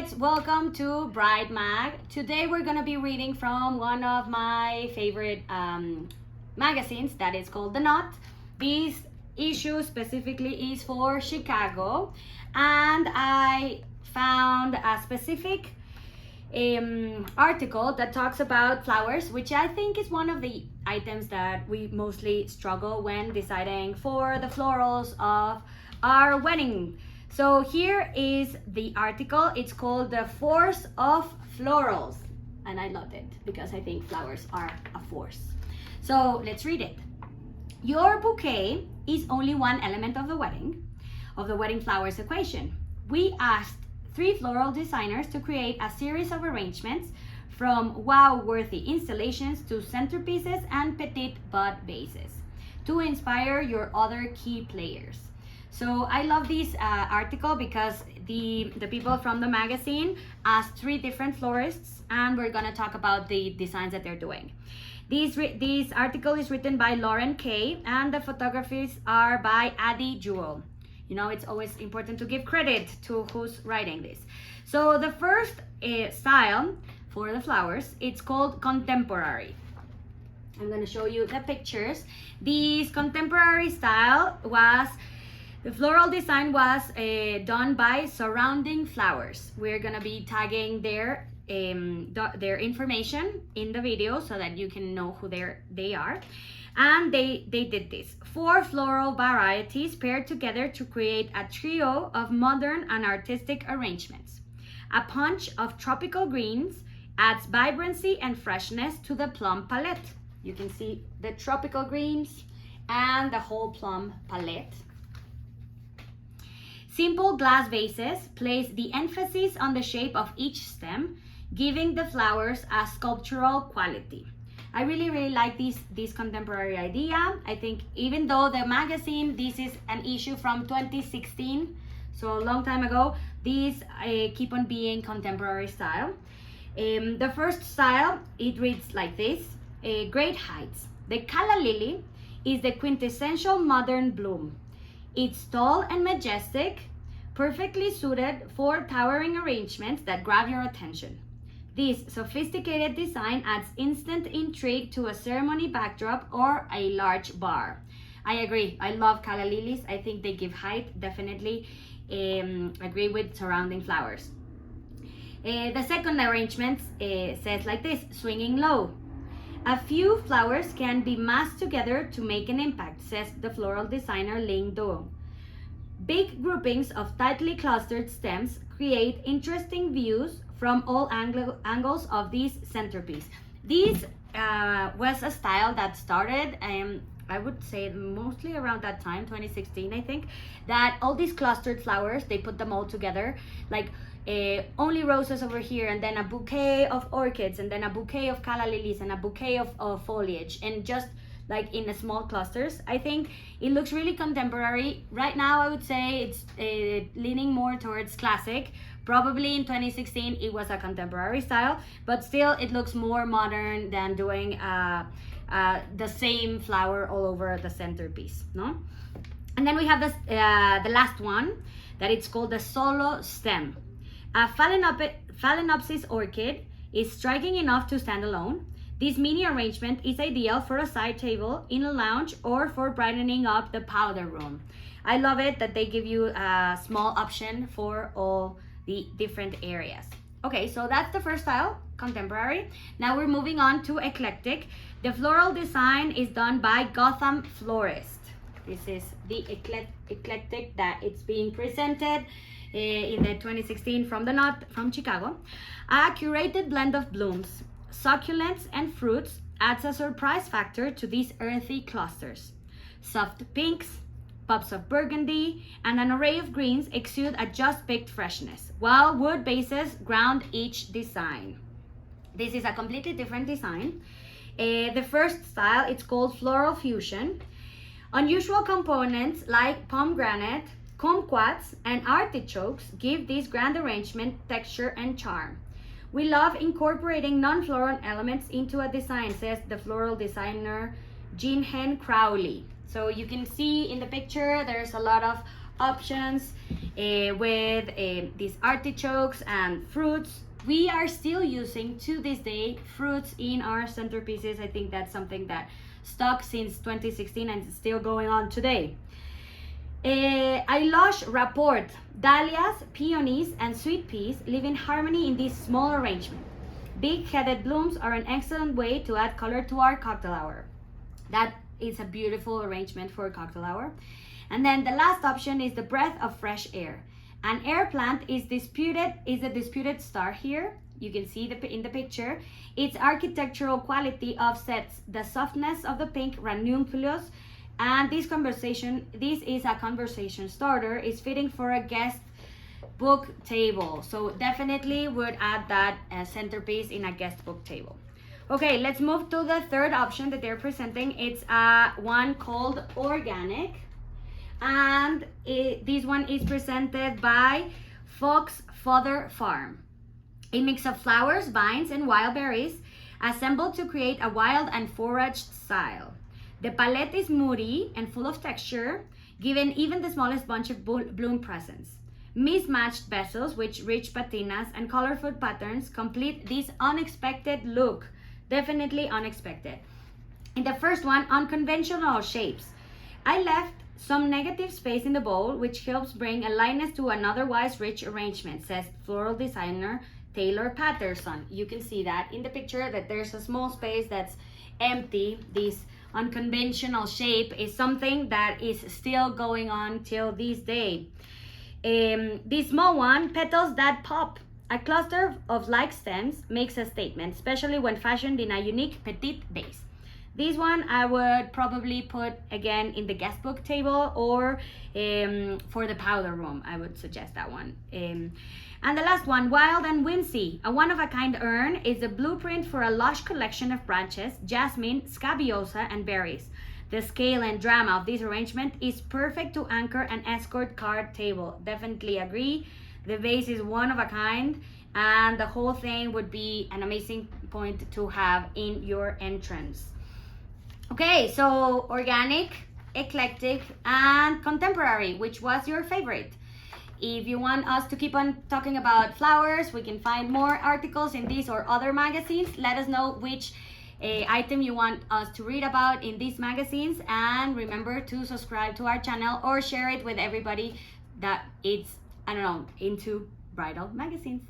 kids, welcome to Bride Mag. Today we're gonna be reading from one of my favorite magazines that is called The Knot. This issue specifically is for Chicago, and I found a specific article that talks about flowers, which I think is one of the items that we mostly struggle when deciding for the florals of our wedding. So here is the article. It's called The Force of Florals, and I loved it because I think flowers are a force. So let's read it. Your bouquet is only one element of the wedding flowers equation. We asked 3 floral designers to create a series of arrangements from wow-worthy installations to centerpieces and petite bud vases to inspire your other key players. So I love this article because the people from the magazine asked 3 different florists, and we're gonna talk about the designs that they're doing. This article is written by Lauren Kay, and the photographies are by Addie Jewell. You know, it's always important to give credit to who's writing this. So the first style for the flowers, it's called contemporary. I'm gonna show you the pictures. This contemporary style the floral design was done by Surrounding Flowers. We're gonna be tagging their information in the video so that you can know who they are. And they did this. 4 floral varieties paired together to create a trio of modern and artistic arrangements. A punch of tropical greens adds vibrancy and freshness to the plum palette. You can see the tropical greens and the whole plum palette. Simple glass vases place the emphasis on the shape of each stem, giving the flowers a sculptural quality. I really like this contemporary idea. I think even though the magazine, this is an issue from 2016, so a long time ago, these keep on being contemporary style. The first style, it reads like this: Great Heights. The calla lily is the quintessential modern bloom. It's tall and majestic, perfectly suited for towering arrangements that grab your attention. This sophisticated design adds instant intrigue to a ceremony backdrop or a large bar. I agree. I love calla lilies. I think they give height. Definitely agree with Surrounding Flowers. The second arrangement says like this: Swinging Low. A few flowers can be massed together to make an impact, says the floral designer Ling Do. Big groupings of tightly clustered stems create interesting views from all angles of this centerpiece. This was a style that started, I would say mostly around that time, 2016, I think, that all these clustered flowers, they put them all together, like only roses over here, and then a bouquet of orchids, and then a bouquet of calla lilies, and a bouquet of foliage, and just like in small clusters. I think it looks really contemporary. Right now, I would say it's leaning more towards classic. Probably in 2016, it was a contemporary style, but still it looks more modern than doing the same flower all over the centerpiece, no? And then we have this, the last one, that it's called the solo stem. A Phalaenopsis orchid is striking enough to stand alone. This mini arrangement is ideal for a side table, in a lounge, or for brightening up the powder room. I love it that they give you a small option for all the different areas. Okay, so that's the first style, contemporary. Now we're moving on to eclectic. The floral design is done by Gotham Florist. This is the eclectic that it's being presented in the 2016 from The Knot from Chicago. A curated blend of blooms, succulents, and fruits adds a surprise factor to these earthy clusters. Soft pinks, pops of burgundy, and an array of greens exude a just-picked freshness, while wood bases ground each design. This is a completely different design. The first style, it's called Floral Fusion. Unusual components like pomegranate, kumquats, and artichokes give this grand arrangement texture and charm. We love incorporating non-floral elements into a design, says the floral designer Jean Hen Crowley. So you can see in the picture, there's a lot of options with these artichokes and fruits. We are still using to this day fruits in our centerpieces. I think that's something that stuck since 2016 and is still going on today. Ailoche rapport, dahlias, peonies, and sweet peas live in harmony in this small arrangement. Big-headed blooms are an excellent way to add color to our cocktail hour. That is a beautiful arrangement for a cocktail hour. And then the last option is the breath of fresh air. An air plant is a disputed star here. You can see in the picture. Its architectural quality offsets the softness of the pink ranunculus. And this is a conversation starter. It's fitting for a guest book table. So definitely would add that centerpiece in a guest book table. Okay, let's move to the third option that they're presenting. It's one called organic. And this one is presented by Fox Fodder Farm. A mix of flowers, vines, and wild berries assembled to create a wild and foraged style. The palette is moody and full of texture, giving even the smallest bunch of bloom presence. Mismatched bezels with rich patinas and colorful patterns complete this unexpected look. Definitely unexpected. In the first one, unconventional shapes. I left some negative space in the bowl, which helps bring a lightness to an otherwise rich arrangement, says floral designer Taylor Patterson. You can see that in the picture that there's a small space that's empty. This unconventional shape is something that is still going on till this day. This small one, petals that pop. A cluster of like stems makes a statement, especially when fashioned in a unique petite vase. This one I would probably put again in the guest book table or for the powder room. I would suggest that one. And the last one, wild and wincy. A one-of-a-kind urn is a blueprint for a lush collection of branches, jasmine, scabiosa, and berries. The scale and drama of this arrangement is perfect to anchor an escort card table. Definitely agree. The vase is one of a kind, and the whole thing would be an amazing point to have in your entrance. Okay, so organic, eclectic, and contemporary. Which was your favorite? If you want us to keep on talking about flowers, we can find more articles in these or other magazines. Let us know which item you want us to read about in these magazines, and remember to subscribe to our channel or share it with everybody that it's, I don't know, into bridal magazines.